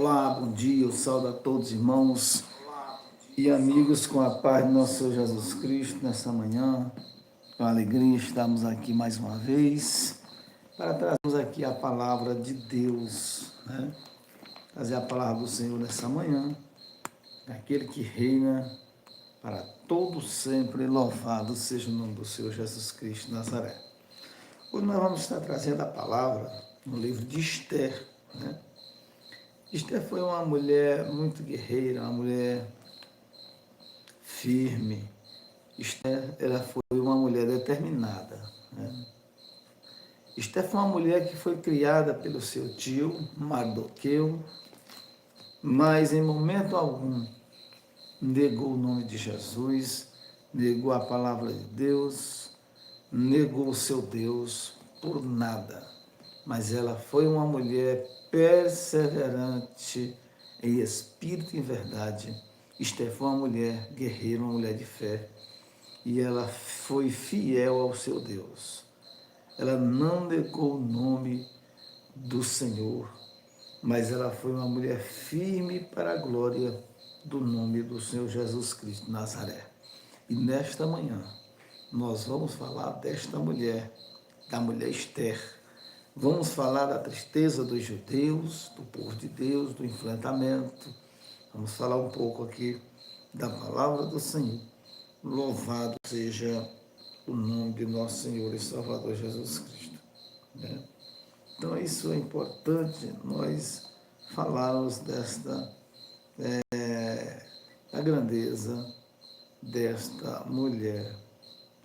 Olá, bom dia, eu saúdo a todos irmãos e amigos com a paz de nosso Senhor Jesus Cristo nesta manhã. Com alegria estamos aqui mais uma vez para trazermos aqui a palavra de Deus, né? Trazer a palavra do Senhor nessa manhã, aquele que reina para todo sempre, louvado seja o nome do Senhor Jesus Cristo de Nazaré. Hoje nós vamos estar trazendo a palavra no livro de Esther, né? Esther foi uma mulher muito guerreira, uma mulher firme. Esther, ela foi uma mulher determinada, né? Esther foi uma mulher que foi criada pelo seu tio, Mardoqueu, mas em momento algum negou o nome de Jesus, negou a palavra de Deus, negou o seu Deus por nada. Mas ela foi uma mulher perseverante em espírito e em verdade. Esther foi uma mulher guerreira, uma mulher de fé. E ela foi fiel ao seu Deus. Ela não negou o nome do Senhor, mas ela foi uma mulher firme para a glória do nome do Senhor Jesus Cristo de Nazaré. E nesta manhã, nós vamos falar desta mulher, da mulher Esther. Vamos falar da tristeza dos judeus, do povo de Deus, do enfrentamento. Vamos falar um pouco aqui da palavra do Senhor. Louvado seja o nome de nosso Senhor e Salvador Jesus Cristo, né? Então, isso é importante nós falarmos da grandeza desta mulher,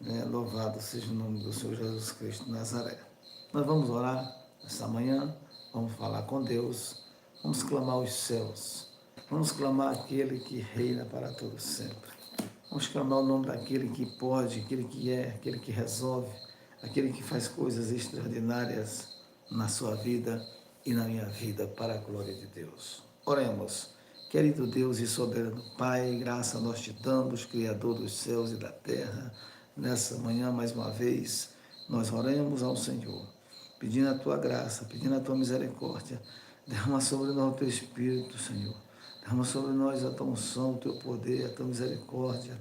né? Louvado seja o nome do Senhor Jesus Cristo de Nazaré. Nós vamos orar essa manhã, vamos falar com Deus, vamos clamar os céus, vamos clamar aquele que reina para todo sempre. Vamos clamar o nome daquele que pode, aquele que é, aquele que resolve, aquele que faz coisas extraordinárias na sua vida e na minha vida, para a glória de Deus. Oremos. Querido Deus e soberano Pai, graça nós te damos, Criador dos céus e da terra. Nessa manhã, mais uma vez, nós oremos ao Senhor, pedindo a tua graça, pedindo a tua misericórdia. Derrama sobre nós o teu Espírito, Senhor. Derrama sobre nós a tua unção, o teu poder, a tua misericórdia.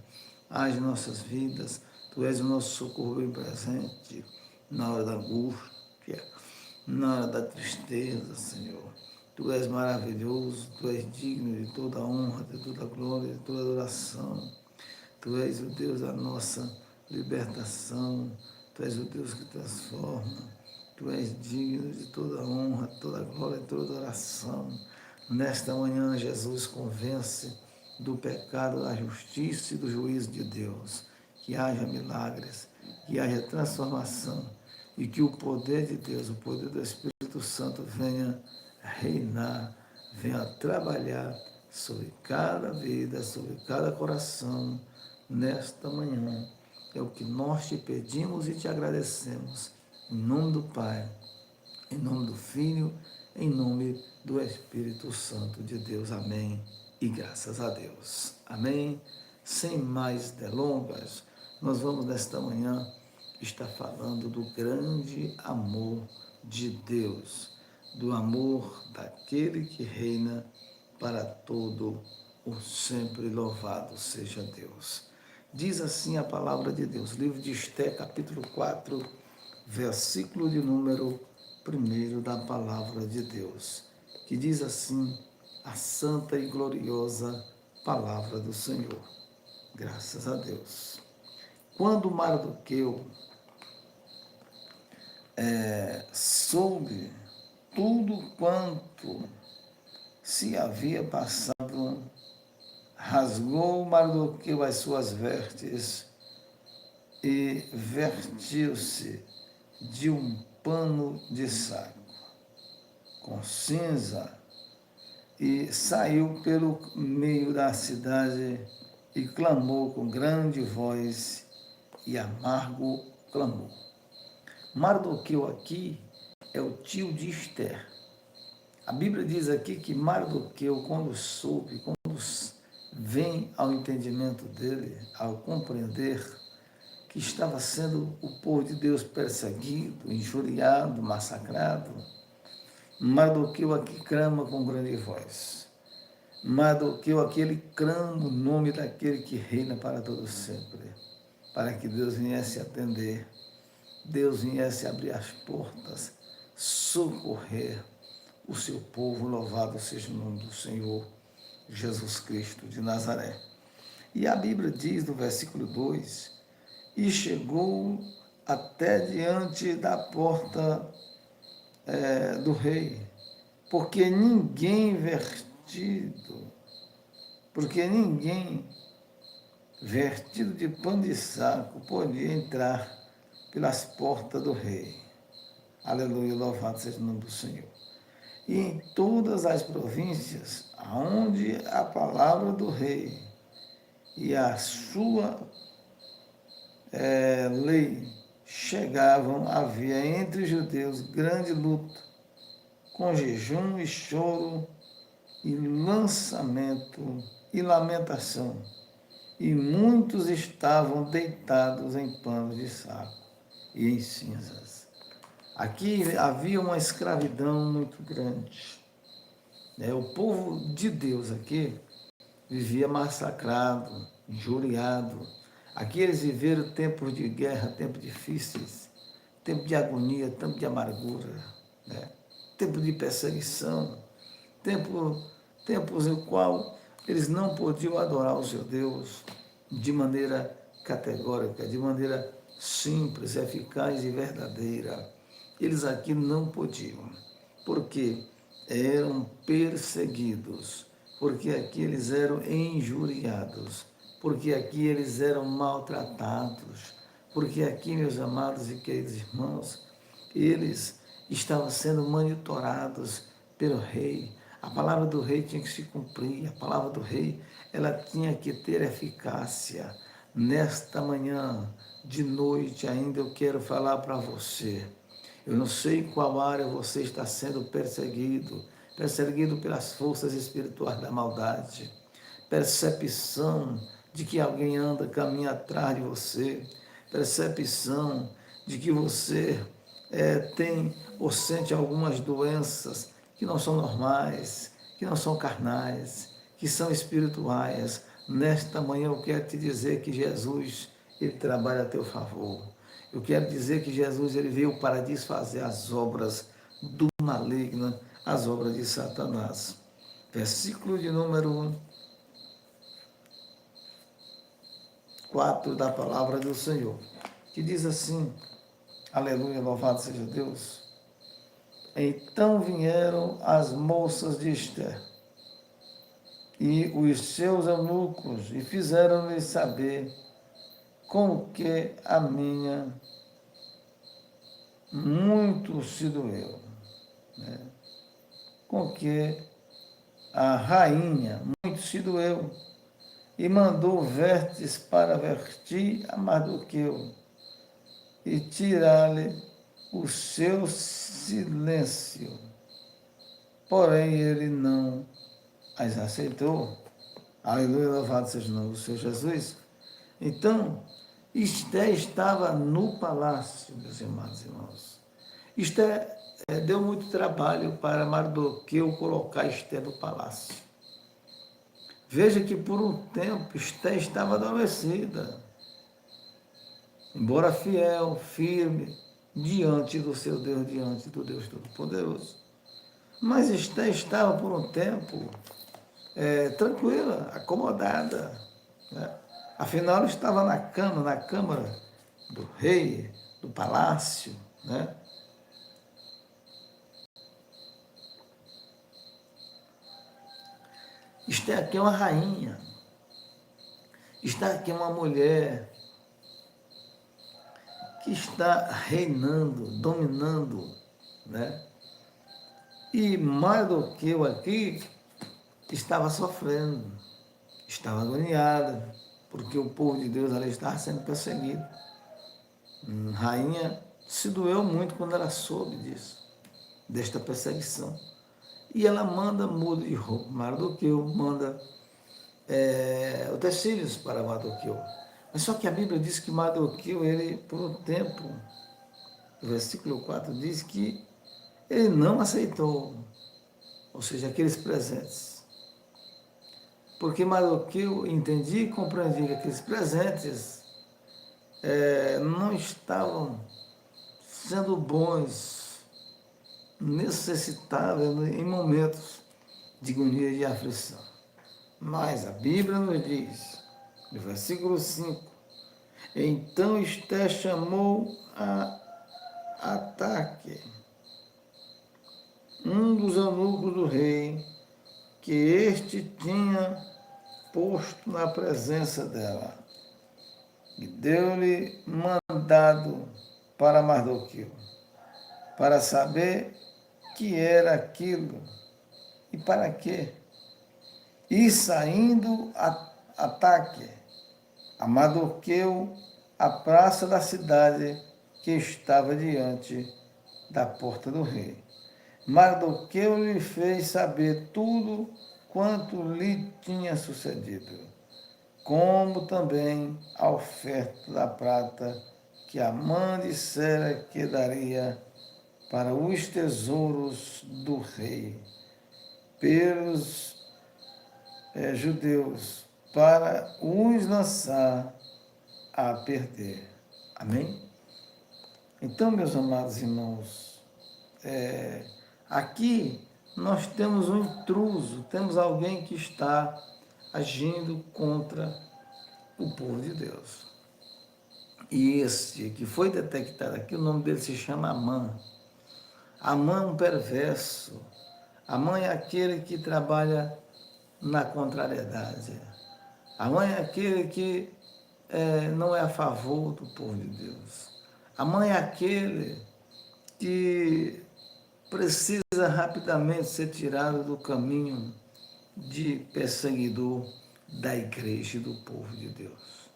Age em nossas vidas. Tu és o nosso socorro bem presente na hora da angústia, na hora da tristeza, Senhor. Tu és maravilhoso, Tu és digno de toda honra, de toda glória, de toda adoração. Tu és o Deus da nossa libertação. Tu és o Deus que transforma. Tu és digno de toda honra, toda glória, toda adoração. Nesta manhã, Jesus convence do pecado, da justiça e do juízo de Deus. Que haja milagres, que haja transformação e que o poder de Deus, o poder do Espírito Santo venha reinar, venha trabalhar sobre cada vida, sobre cada coração nesta manhã. É o que nós te pedimos e te agradecemos. Em nome do Pai, em nome do Filho, em nome do Espírito Santo de Deus. Amém. E graças a Deus. Amém. Sem mais delongas, nós vamos nesta manhã estar falando do grande amor de Deus, do amor daquele que reina para todo o sempre. Louvado seja Deus. Diz assim a palavra de Deus, livro de Esther, capítulo 4, versículo de número 1 da palavra de Deus, que diz assim, a santa e gloriosa palavra do Senhor. Graças a Deus. Quando Mardoqueu soube tudo quanto se havia passado, rasgou Mardoqueu as suas vestes e vestiu-se de um pano de saco com cinza e saiu pelo meio da cidade e clamou com grande voz e amargo clamor. Mardoqueu aqui é o tio de Esther. A Bíblia diz aqui que Mardoqueu, quando soube, quando vem ao entendimento dele, ao compreender que estava sendo o povo de Deus perseguido, injuriado, massacrado, Mardoqueu aqui clama com grande voz. Mardoqueu aqui, ele clama o nome daquele que reina para todo sempre, para que Deus viesse atender, Deus viesse abrir as portas, socorrer o seu povo. Louvado seja o nome do Senhor Jesus Cristo de Nazaré. E a Bíblia diz no versículo 2, e chegou até diante da porta do rei, porque ninguém vertido de pano de saco podia entrar pelas portas do rei. Aleluia, louvado seja o nome do Senhor. E em todas as províncias, onde a palavra do rei e a sua lei chegavam, havia entre os judeus grande luta, com jejum e choro e lançamento e lamentação. E muitos estavam deitados em panos de saco e em cinzas. Aqui havia uma escravidão muito grande. O povo de Deus aqui vivia massacrado, injuriado. Aqui eles viveram tempos de guerra, tempos difíceis, tempo de agonia, tempo de amargura, tempo de perseguição, tempos em qual eles não podiam adorar o seu Deus de maneira categórica, de maneira simples, eficaz e verdadeira. Eles aqui não podiam, porque eram perseguidos, porque aqui eles eram injuriados, porque aqui eles eram maltratados, porque aqui, meus amados e queridos irmãos, eles estavam sendo monitorados pelo rei. A palavra do rei tinha que se cumprir, a palavra do rei, ela tinha que ter eficácia. Nesta manhã, de noite ainda, eu quero falar para você. Eu não sei em qual área você está sendo perseguido pelas forças espirituais da maldade, percepção de que alguém caminha atrás de você, percepção de que você tem ou sente algumas doenças que não são normais, que não são carnais, que são espirituais. Nesta manhã eu quero te dizer que Jesus, ele trabalha a teu favor. Eu quero dizer que Jesus, ele veio para desfazer as obras do maligno, as obras de Satanás. Versículo de número 4 da palavra do Senhor, que diz assim, aleluia, louvado seja Deus. Então vieram as moças de Ester e os seus eunucos e fizeram-lhe saber com que a minha muito se doeu, com que a rainha muito se doeu e mandou vertes para vertir a Mardoqueu e tirar-lhe o seu silêncio. Porém, ele não as aceitou. Aleluia, louvado seja o nome do Senhor Jesus. Então, Esté estava no palácio, meus amados irmãos. Esté deu muito trabalho para Mardoqueu colocar Esté no palácio. Veja que por um tempo Esté estava adormecida, embora fiel, firme, diante do seu Deus, diante do Deus Todo-Poderoso. Mas Esté estava por um tempo tranquila, acomodada, Afinal, ela estava na câmara do rei, do palácio, Está aqui uma rainha, está aqui uma mulher que está reinando, dominando, E Mardoqueu aqui estava sofrendo, estava agoniada, porque o povo de Deus ali estava sendo perseguido. Rainha se doeu muito quando ela soube disso, desta perseguição. E ela muda de roupa. Mardoqueu manda utensílios para Mardoqueu. Mas só que a Bíblia diz que Mardoqueu, ele, por um tempo, o versículo 4 diz que ele não aceitou, ou seja, aqueles presentes. Porque Mardoqueu entendia e compreendia que aqueles presentes não estavam sendo bons, necessitáveis em momentos de agonia e de aflição. Mas a Bíblia nos diz, no versículo 5, então Esté chamou a Ataque, um dos eunucos do rei, que este tinha posto na presença dela, e deu-lhe mandado para Mardoqueu, para saber que era aquilo e para quê. E saindo Ataque, a Mardoqueu, a praça da cidade que estava diante da porta do rei. Mardoqueu lhe fez saber tudo quanto lhe tinha sucedido, como também a oferta da prata que Amã dissera que daria para os tesouros do rei, pelos judeus, para os lançar a perder. Amém? Então, meus amados irmãos, aqui nós temos um intruso, temos alguém que está agindo contra o povo de Deus. E este que foi detectado aqui, o nome dele se chama Amã. Amã é um perverso. Amã é aquele que trabalha na contrariedade. Amã é aquele que não é a favor do povo de Deus. Amã é aquele que precisa rapidamente ser tirado do caminho de perseguidor da igreja e do povo de Deus.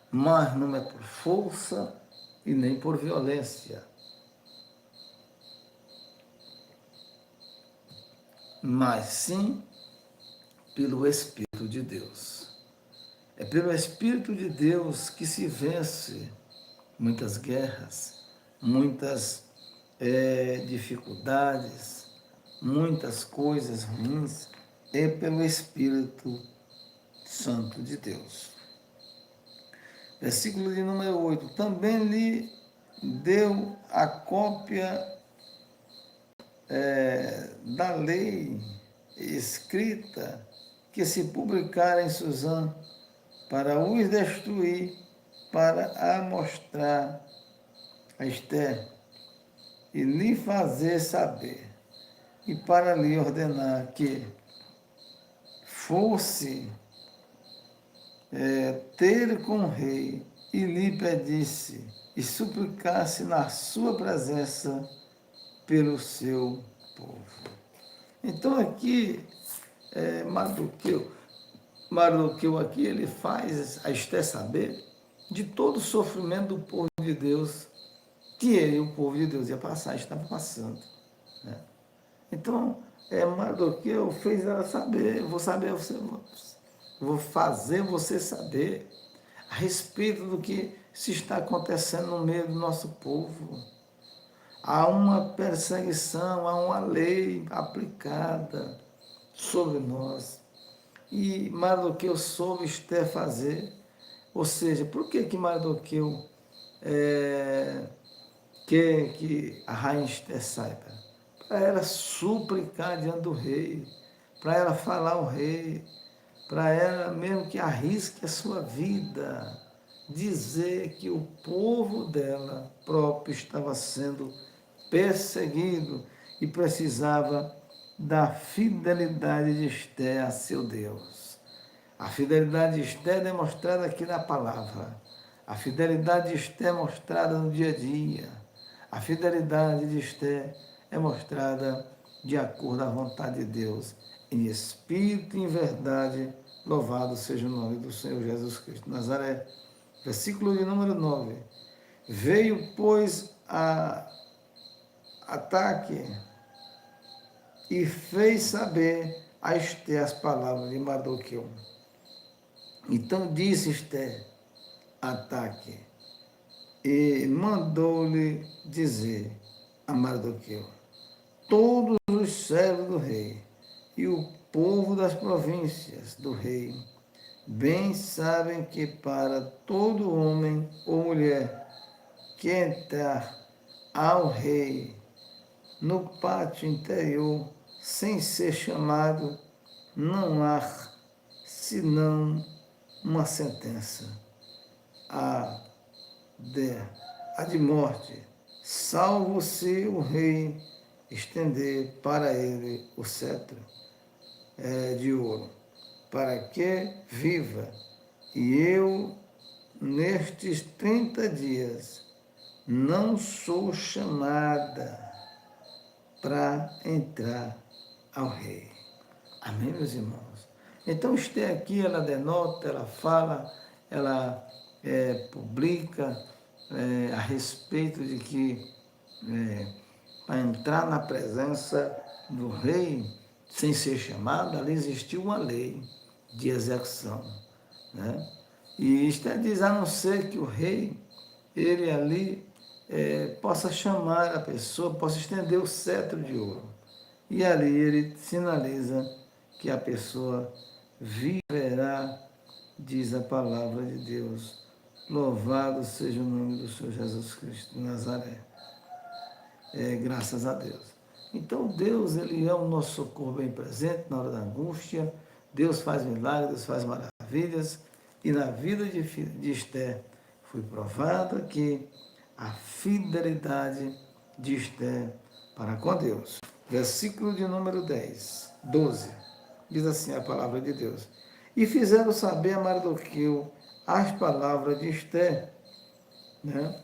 Mas não é por força e nem por violência, mas sim pelo Espírito de Deus. É pelo Espírito de Deus que se vence muitas guerras, muitas dificuldades, muitas coisas ruins, é pelo Espírito Santo de Deus. Versículo de número 8. Também lhe deu a cópia da lei escrita que se publicara em Suzã para os destruir, para a mostrar a Esther e lhe fazer saber, e para lhe ordenar que fosse ter com o rei e lhe pedisse e suplicasse na sua presença pelo seu povo. Então aqui, Mardoqueu aqui, ele faz a Esther saber de todo o sofrimento do povo de Deus, que ele, o povo de Deus, ia passar, estava passando. Né? Então, Mardoqueu fez ela saber, vou fazer você saber a respeito do que se está acontecendo no meio do nosso povo. Há uma perseguição, há uma lei aplicada sobre nós. E Mardoqueu soube Esther fazer. Ou seja, por que Mardoqueu quer que a rainha Esther saiba? Para ela suplicar diante do rei, para ela falar ao rei, para ela mesmo que arrisque a sua vida, dizer que o povo dela próprio estava sendo perseguido e precisava da fidelidade de Esther a seu Deus. A fidelidade de Esther é demonstrada aqui na palavra. A fidelidade de Esther é mostrada no dia a dia. A fidelidade de Esther é mostrada de acordo à vontade de Deus, em espírito e em verdade. Louvado seja o nome do Senhor Jesus Cristo. Nazaré, versículo de número 9. Veio, pois, a Ataque e fez saber a Esther as palavras de Mardoqueu. Então disse Esther a Ataque e mandou-lhe dizer a Mardoqueu: todos os servos do rei e o povo das províncias do rei bem sabem que para todo homem ou mulher que entrar ao rei no pátio interior sem ser chamado, não há senão uma sentença, a de morte, salvo se o rei estender para ele o cetro de ouro, para que viva. E eu, nestes 30 dias, não sou chamada para entrar ao rei. Amém, meus irmãos? Então, Esther aqui, ela denota, ela fala, ela publica a respeito de que para entrar na presença do rei, sem ser chamado, ali existiu uma lei de execução, né? E Esther diz, a não ser que o rei, ele ali possa chamar a pessoa, possa estender o cetro de ouro. E ali ele sinaliza que a pessoa viverá, diz a palavra de Deus. Louvado seja o nome do Senhor Jesus Cristo de Nazaré. Graças a Deus. Então Deus, ele é o nosso socorro bem presente na hora da angústia. Deus faz milagres, Deus faz maravilhas. E na vida de Esther foi provada que a fidelidade de Esther para com Deus. Versículo de número 12. Diz assim a palavra de Deus. E fizeram saber a Mardoqueu as palavras de Esther, né?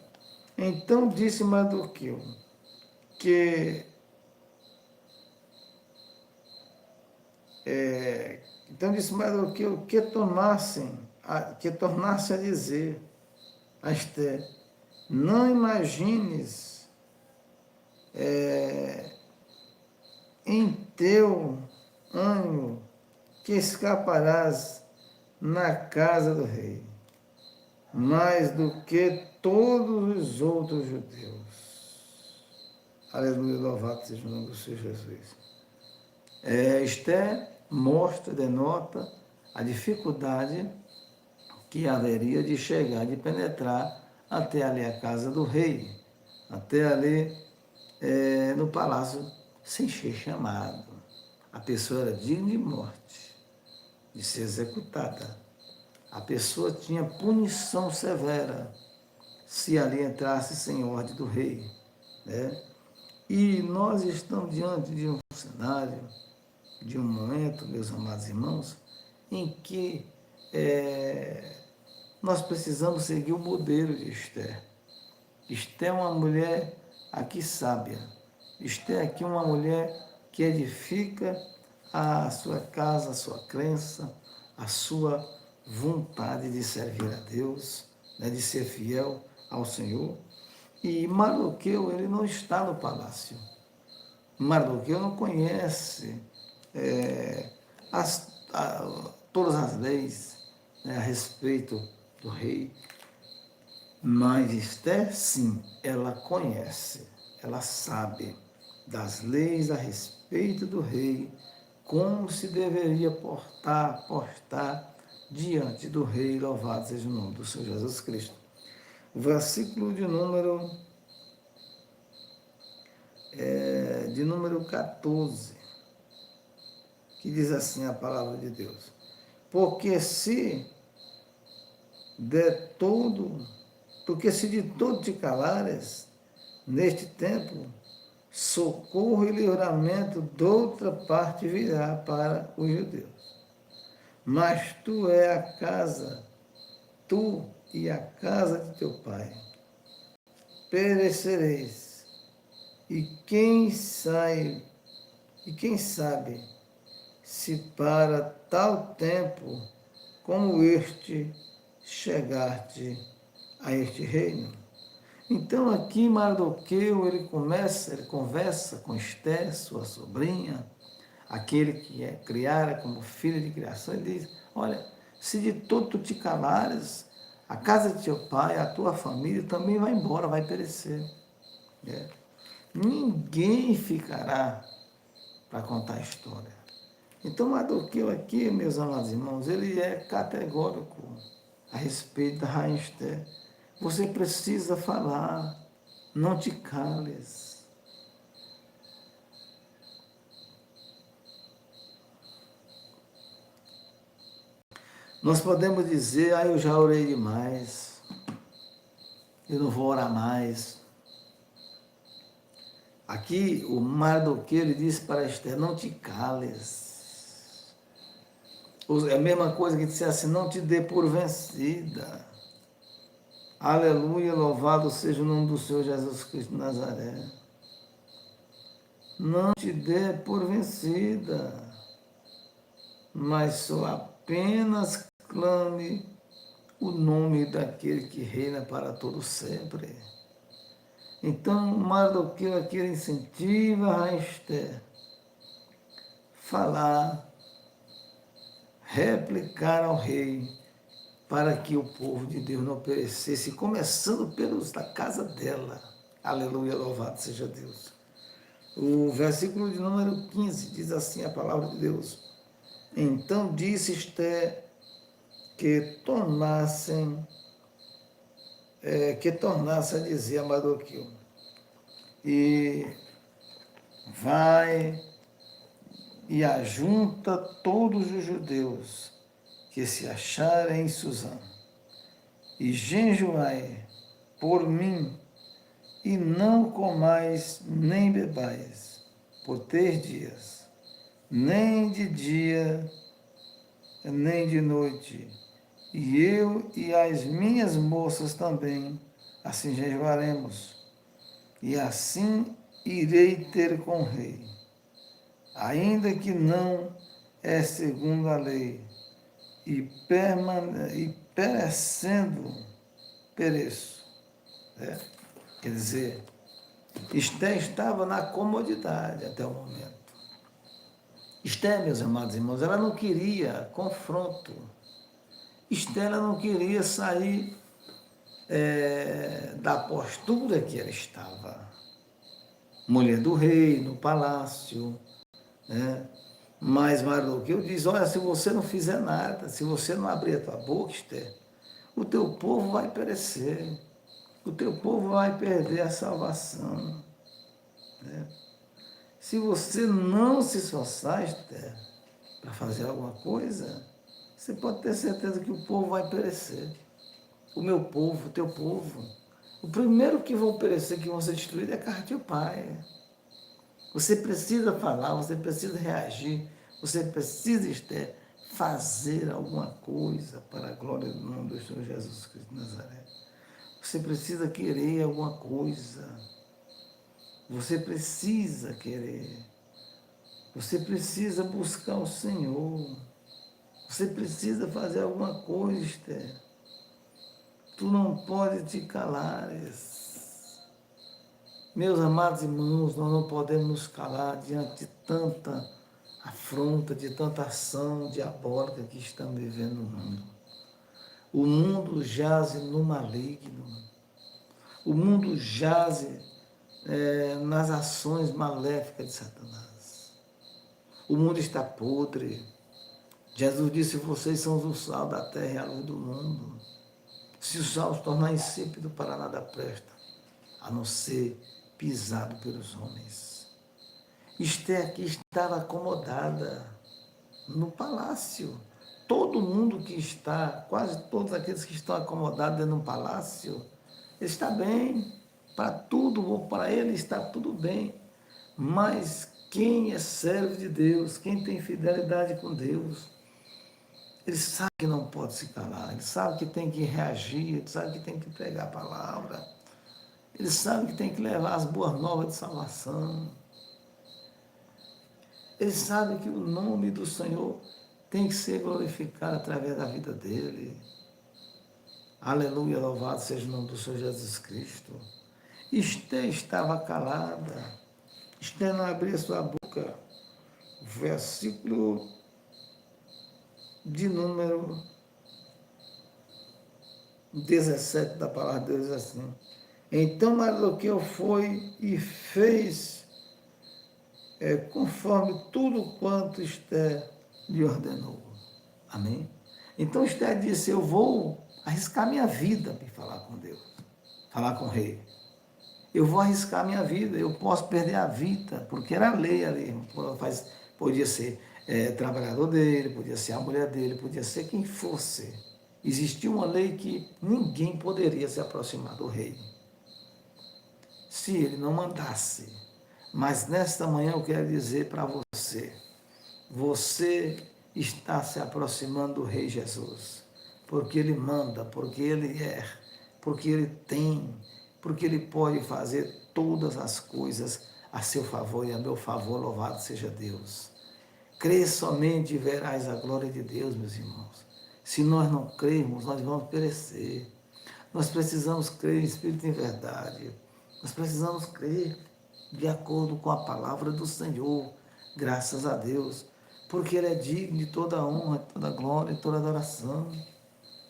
Então disse Mardoqueu que que tornasse a dizer a Esther, não imagines em teu ânimo que escaparás na casa do rei, mais do que todos os outros judeus. Aleluia, louvado seja o nome do Senhor Jesus. Esther mostra, denota a dificuldade que haveria de chegar, de penetrar até ali a casa do rei, até ali no palácio, sem ser chamado. A pessoa era digna de morte, de ser executada. A pessoa tinha punição severa se ali entrasse sem ordem do rei, né? E nós estamos diante de um cenário, de um momento, meus amados irmãos, em que nós precisamos seguir o modelo de Esther. Esther é uma mulher aqui sábia. Esther aqui é uma mulher que edifica a sua casa, a sua crença, a sua vontade de servir a Deus, né, de ser fiel ao Senhor. E Mardoqueu, ele não está no palácio. Mardoqueu não conhece todas as leis, né, a respeito do rei. Mas Esther, sim, ela conhece, ela sabe das leis a respeito do rei, como se deveria postar diante do rei, louvado seja o nome do Senhor Jesus Cristo. Versículo de número 14, que diz assim a palavra de Deus. Porque se de todo te calares, neste tempo, socorro e livramento de outra parte virá para os judeus. Mas tu e a casa de teu pai, perecereis, e quem sabe se para tal tempo como este chegar-te a este reino. Então aqui Mardoqueu, ele conversa com Esther, sua sobrinha, aquele que criara como filho de criação, ele diz, olha, se de todo tu te calares, a casa de teu pai, a tua família também vai embora, vai perecer. Ninguém ficará para contar a história. Então, Mardoqueu aqui, meus amados irmãos, ele é categórico a respeito da rainha Esther. Você precisa falar, não te cales. Nós podemos dizer, eu já orei demais, eu não vou orar mais. Aqui, o Mardoqueu, ele disse para Esther, não te cales. É a mesma coisa que disse assim, não te dê por vencida. Aleluia, louvado seja o nome do Senhor Jesus Cristo de Nazaré. Não te dê por vencida, mas só apenas clame o nome daquele que reina para todo sempre. Então, Mardoqueu aqui incentiva a Esther falar, replicar ao rei, para que o povo de Deus não perecesse, começando pelos da casa dela. Aleluia, louvado seja Deus. O versículo de número 15 diz assim a palavra de Deus. Então disse Esther que tornasse a dizer a Mardoqueu, e vai e ajunta todos os judeus que se acharem em Susã, e jejuai por mim, e não comais nem bebais por 3 dias, nem de dia, nem de noite. E eu e as minhas moças também, assim jejuaremos, e assim irei ter com o rei, ainda que não é segundo a lei, e perecendo, pereço. Né? Quer dizer, Esther estava na comodidade até o momento. Esther, meus amados irmãos, ela não queria confronto. Esther ela não queria sair da postura que ela estava. Mulher do rei, no palácio, né? Mas Mardoqueu diz, olha, se você não fizer nada, se você não abrir a tua boca, Esther, o teu povo vai perecer, o teu povo vai perder a salvação. Né? Se você não se esforçar, Esther, para fazer alguma coisa, você pode ter certeza que o povo vai perecer. O meu povo, o teu povo. O primeiro que vão perecer, que vão ser destruídos, é a casa de teu pai. Você precisa falar, você precisa reagir, você precisa, Esther, fazer alguma coisa para a glória do nome do Senhor Jesus Cristo de Nazaré. Você precisa querer alguma coisa. Você precisa querer. Você precisa buscar o Senhor. Você precisa fazer alguma coisa, Esther. Tu não pode te calares. Meus amados irmãos, nós não podemos nos calar diante de tanta afronta, de tanta ação diabólica que estamos vivendo no mundo. O mundo jaze no maligno. O mundo jaze nas ações maléficas de Satanás. O mundo está podre. Jesus disse, vocês são o sal da terra e a luz do mundo. Se o sal se tornar insípido, para nada presta, a não ser pisado pelos homens. Esther aqui estava acomodada no palácio. Todo mundo que está, quase todos aqueles que estão acomodados dentro de um palácio, está bem, para tudo, para ele está tudo bem. Mas quem é servo de Deus, quem tem fidelidade com Deus, ele sabe que não pode se calar, ele sabe que tem que reagir, ele sabe que tem que pregar a palavra, ele sabe que tem que levar as boas novas de salvação. Ele sabe que o nome do Senhor tem que ser glorificado através da vida dele. Aleluia, louvado seja o nome do Senhor Jesus Cristo. Esther estava calada. Esther não abria sua boca. Versículo de número 17 da palavra de Deus diz assim. Então Mardoqueu foi e fez conforme tudo quanto Esther lhe ordenou. Amém? Então Esther disse, eu vou arriscar minha vida para falar com Deus, falar com o rei. Eu vou arriscar minha vida, eu posso perder a vida, porque era lei ali, podia ser trabalhador dele, podia ser a mulher dele, podia ser quem fosse. Existia uma lei que ninguém poderia se aproximar do rei, se ele não mandasse. Mas nesta manhã eu quero dizer para você, você está se aproximando do Rei Jesus, porque Ele manda, porque Ele porque Ele tem, porque Ele pode fazer todas as coisas a seu favor e a meu favor, louvado seja Deus. Crê somente e verás a glória de Deus, meus irmãos. Se nós não crermos, nós vamos perecer. Nós precisamos crer em Espírito e em verdade. Nós precisamos crer de acordo com a palavra do Senhor, graças a Deus, porque Ele é digno de toda honra, toda glória e toda adoração.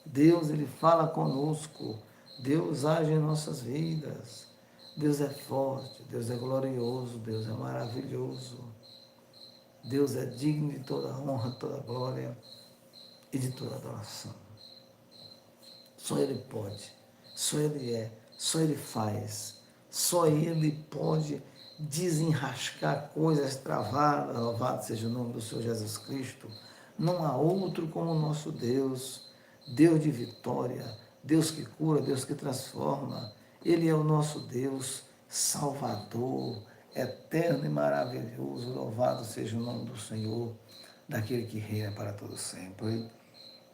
Deus, Ele fala conosco, Deus age em nossas vidas. Deus é forte, Deus é glorioso, Deus é maravilhoso. Deus é digno de toda honra, toda glória e de toda adoração. Só Ele pode, só Ele só Ele faz, só Ele pode desenrascar coisas travadas, louvado seja o nome do Senhor Jesus Cristo. Não há outro como o nosso Deus, Deus de vitória, Deus que cura, Deus que transforma. Ele é o nosso Deus, Salvador, eterno e maravilhoso. Louvado seja o nome do Senhor, daquele que reina para todo sempre.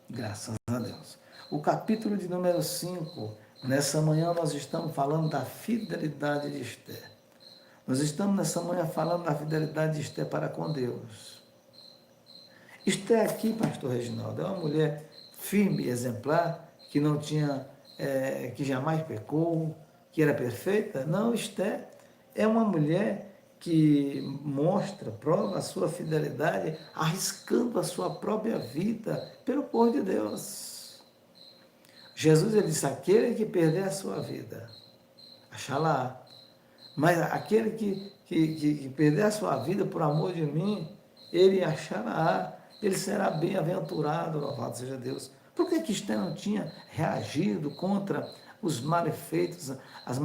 Graças a Deus. O capítulo de número 5, nessa manhã nós estamos falando da fidelidade de Esther. Nós estamos nessa manhã falando da fidelidade de Esther para com Deus. Esther aqui, pastor Reginaldo, é uma mulher firme e exemplar, que não tinha, que jamais pecou, que era perfeita. Não, Esther é uma mulher que mostra, prova a sua fidelidade, arriscando a sua própria vida pelo povo de Deus. Jesus, ele disse, aquele que perder a sua vida, achará. Mas aquele que perder a sua vida por amor de mim, ele achará, ele será bem-aventurado, louvado seja Deus. Por que Esther não tinha reagido contra os malefeitos, as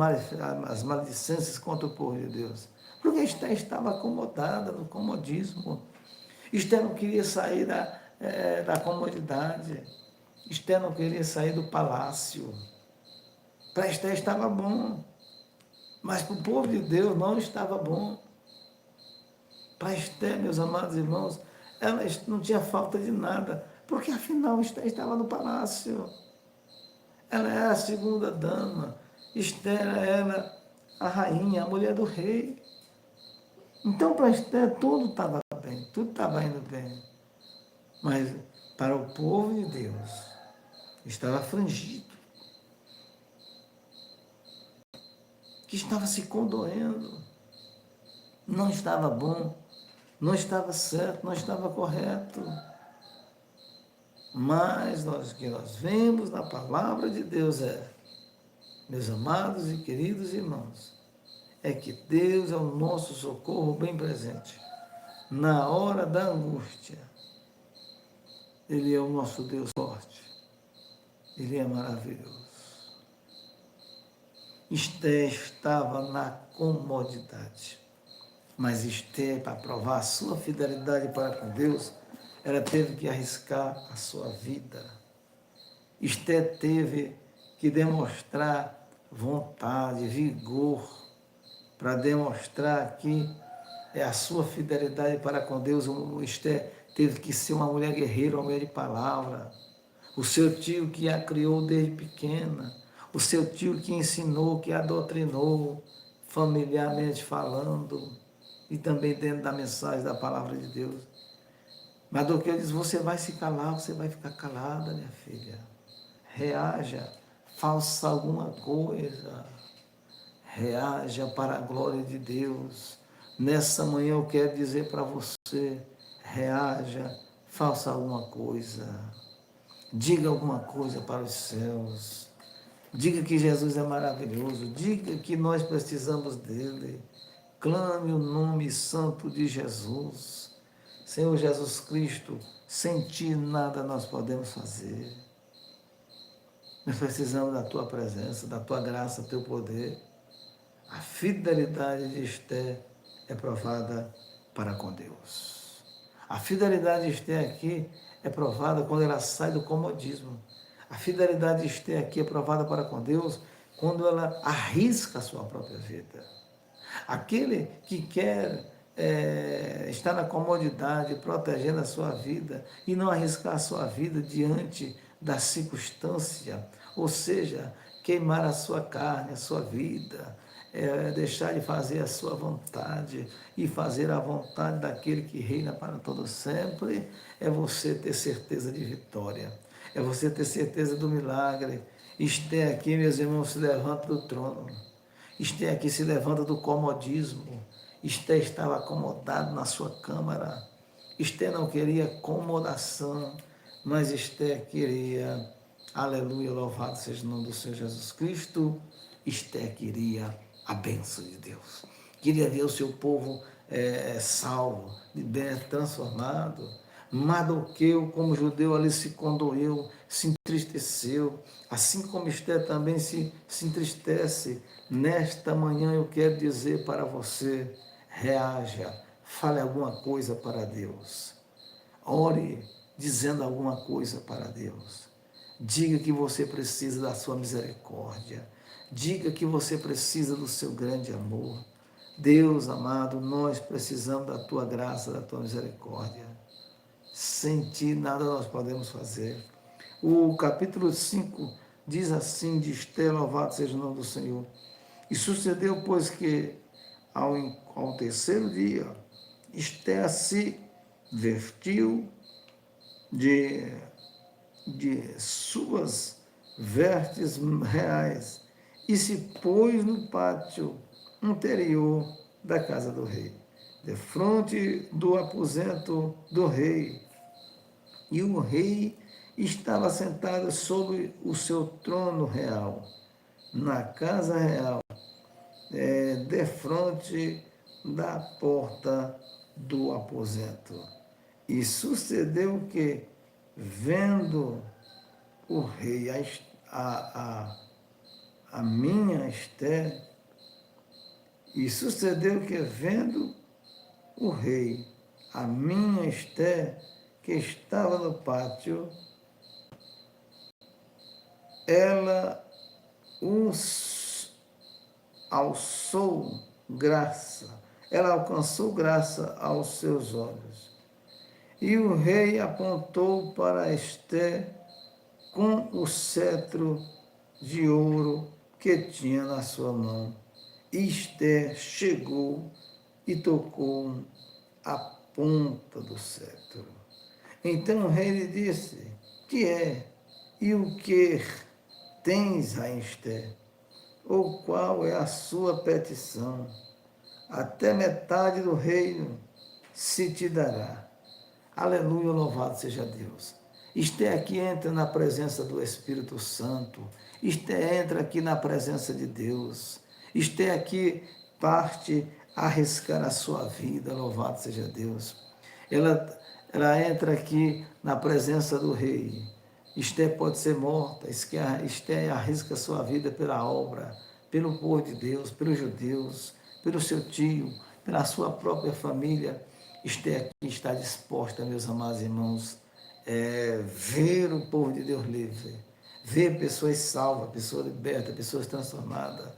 maledicências contra o povo de Deus? Porque Esther estava acomodada no comodismo. Esther não queria sair da comodidade. Esther não queria sair do palácio. Para Esther estava bom. Mas para o povo de Deus não estava bom. Para Esther, meus amados irmãos, ela não tinha falta de nada, porque afinal Esther estava no palácio. Ela era a segunda dama. Esther era a rainha, a mulher do rei. Então para Esther tudo estava bem, tudo estava indo bem. Mas para o povo de Deus estava afligido, que estava se condoendo, não estava bom, não estava certo, não estava correto. Mas o que nós vemos na palavra de Deus meus amados e queridos irmãos, é que Deus é o nosso socorro bem presente. Na hora da angústia, Ele é o nosso Deus forte. Ele é maravilhoso. Esther estava na comodidade. Mas Esther, para provar a sua fidelidade para com Deus, ela teve que arriscar a sua vida. Esther teve que demonstrar vontade, vigor, para demonstrar que é a sua fidelidade para com Deus. Esther teve que ser uma mulher guerreira, uma mulher de palavra. O seu tio que a criou desde pequena, o seu tio que ensinou, que a doutrinou, familiarmente falando, e também dentro da mensagem da palavra de Deus. Mardoqueu diz, você vai se calar, você vai ficar calada, minha filha. Reaja, faça alguma coisa. Reaja para a glória de Deus. Nessa manhã eu quero dizer para você, reaja, faça alguma coisa. Diga alguma coisa para os céus. Diga que Jesus é maravilhoso. Diga que nós precisamos dele. Clame o nome santo de Jesus. Senhor Jesus Cristo, sem ti nada nós podemos fazer. Nós precisamos da tua presença, da tua graça, do teu poder. A fidelidade de Esther é provada para com Deus. A fidelidade de Esther aqui é provada quando ela sai do comodismo. A fidelidade de Esther aqui é provada para com Deus quando ela arrisca a sua própria vida. Aquele que quer estar na comodidade, protegendo a sua vida e não arriscar a sua vida diante da circunstância, ou seja, queimar a sua carne, a sua vida, deixar de fazer a sua vontade e fazer a vontade daquele que reina para todo sempre, é você ter certeza de vitória, é você ter certeza do milagre. Esther aqui, meus irmãos, se levanta do trono. Esther aqui se levanta do comodismo. Esther estava acomodado na sua câmara. Esther não queria acomodação, mas Esther queria, aleluia, louvado seja o nome do Senhor Jesus Cristo. Esther queria a bênção de Deus. Queria ver o seu povo salvo, de bem transformado. Mardoqueu, como judeu, ali se condoeu, se entristeceu, assim como Esther também se entristece. Nesta manhã eu quero dizer para você, reaja, fale alguma coisa para Deus, ore dizendo alguma coisa para Deus, diga que você precisa da sua misericórdia, diga que você precisa do seu grande amor. Deus amado, nós precisamos da tua graça, da tua misericórdia. Sem ti nada nós podemos fazer. O capítulo 5 diz assim de Esther, louvado seja o nome do Senhor. E sucedeu, pois, que ao terceiro dia, Esther se vestiu de suas vestes reais e se pôs no pátio interior da casa do rei, defronte do aposento do rei. E o rei estava sentado sobre o seu trono real, na casa real, defronte da porta do aposento. E sucedeu que, vendo o rei, a minha Esther, e sucedeu que, vendo o rei, a minha Esther, que estava no pátio, ela alçou graça, ela alcançou graça aos seus olhos. E o rei apontou para Esther com o cetro de ouro que tinha na sua mão. E Esther chegou e tocou a ponta do cetro. Então o rei lhe disse, que é e o que tens, rainha Esther? Ou qual é a sua petição? Até metade do reino se te dará. Aleluia, louvado seja Deus. Esther aqui entra na presença do Espírito Santo. Esther entra aqui na presença de Deus. Esther aqui parte a arriscar a sua vida, louvado seja Deus. Ela entra aqui na presença do rei. Esther pode ser morta, Esther arrisca a sua vida pela obra, pelo povo de Deus, pelos judeus, pelo seu tio, pela sua própria família. Esther aqui está disposta, meus amados irmãos, ver o povo de Deus livre, ver pessoas salvas, pessoas libertas, pessoas transformadas.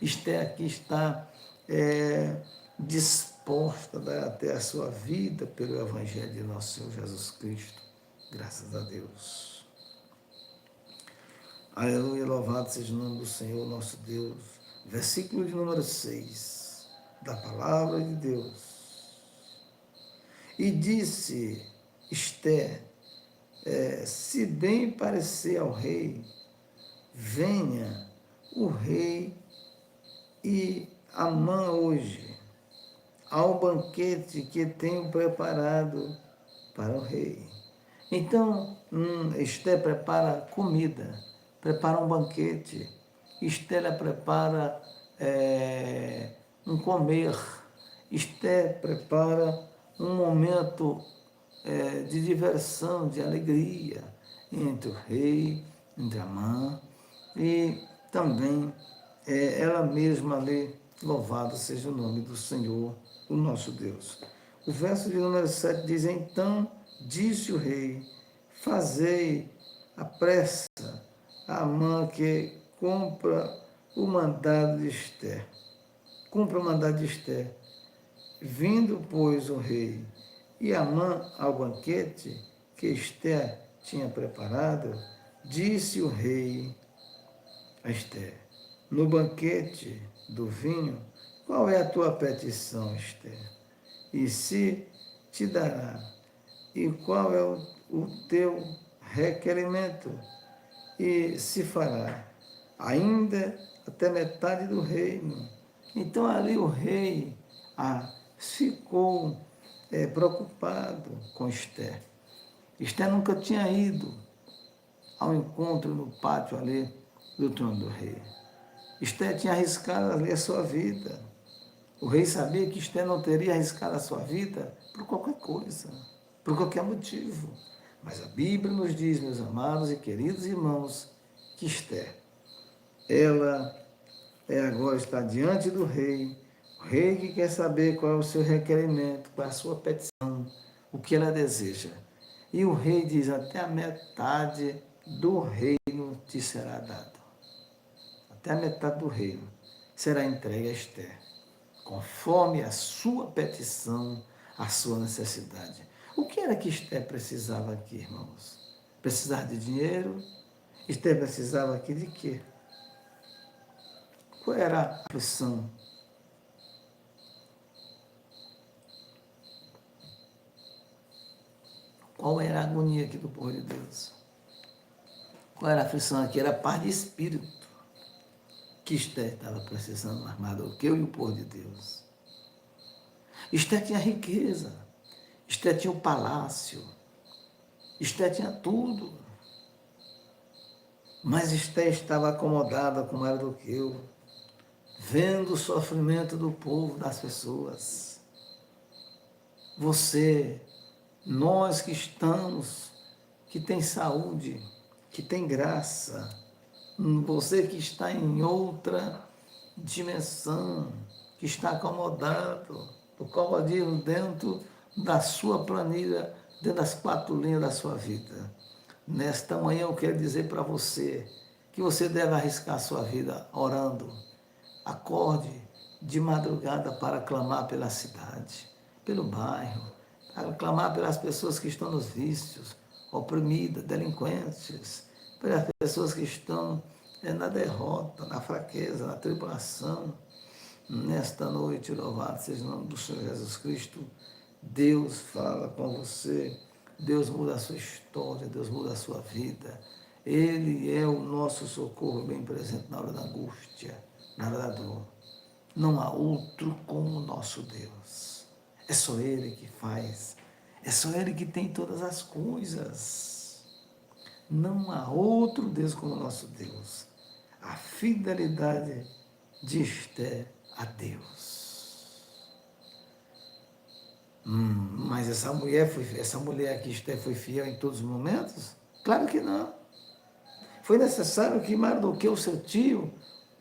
Esther aqui está disposta a dar até a sua vida pelo Evangelho de nosso Senhor Jesus Cristo. Graças a Deus. Aleluia, louvado seja o nome do Senhor, nosso Deus. Versículo de número 6, da palavra de Deus. E disse Esther, se bem parecer ao rei, venha o rei e Amã hoje, ao banquete que tenho preparado para o rei. Então, Esther prepara comida, prepara um banquete, Esther prepara um comer. Esther prepara um momento de diversão, de alegria entre o rei, entre Amã e também ela mesma ali, louvado seja o nome do Senhor, o nosso Deus. O verso de número 7 diz, então disse o rei, fazei a pressa a Amã que cumpra o mandado de Esther. Cumpra o mandado de Esther. Vindo, pois, o rei e Amã ao banquete que Esther tinha preparado, disse o rei a Esther, no banquete do vinho, qual é a tua petição, Esther? E se te dará, e qual é o teu requerimento? E se fará, ainda até metade do reino. Então ali o rei ficou preocupado com Esther. Esther nunca tinha ido ao encontro no pátio ali do trono do rei. Esther tinha arriscado ali a sua vida. O rei sabia que Esther não teria arriscado a sua vida por qualquer coisa, por qualquer motivo. Mas a Bíblia nos diz, meus amados e queridos irmãos, que Esther, ela agora está diante do rei, o rei que quer saber qual é o seu requerimento, qual é a sua petição, o que ela deseja. E o rei diz, até a metade do reino te será dado. Até a metade do reino será entregue a Esther, conforme a sua petição, a sua necessidade. O que era que Esther precisava aqui, irmãos? Precisar de dinheiro? Esther precisava aqui de quê? Qual era a aflição? Qual era a agonia aqui do povo de Deus? Qual era a aflição aqui? Era a paz de espírito que Esther estava precisando mais do que eu e o povo de Deus. Esther tinha riqueza, Esther tinha o palácio, Esther tinha tudo. Mas Esther estava acomodada com Mardoqueu, vendo o sofrimento do povo, das pessoas. Você, nós que estamos, que tem saúde, que tem graça, você que está em outra dimensão, que está acomodado, o comodismo dentro da sua planilha, dentro das 4 linhas da sua vida. Nesta manhã eu quero dizer para você que você deve arriscar a sua vida orando. Acorde de madrugada para clamar pela cidade, pelo bairro, para clamar pelas pessoas que estão nos vícios, oprimidas, delinquentes, pelas pessoas que estão na derrota, na fraqueza, na tribulação. Nesta noite, louvado seja o nome do Senhor Jesus Cristo, Deus fala com você, Deus muda a sua história, Deus muda a sua vida. Ele é o nosso socorro bem presente na hora da angústia, na hora da dor. Não há outro como o nosso Deus. É só Ele que faz, é só Ele que tem todas as coisas. Não há outro Deus como o nosso Deus. A fidelidade de Esther a Deus. Mas essa mulher aqui, Esther, foi fiel em todos os momentos? Claro que não. Foi necessário que Mardoqueu, seu tio,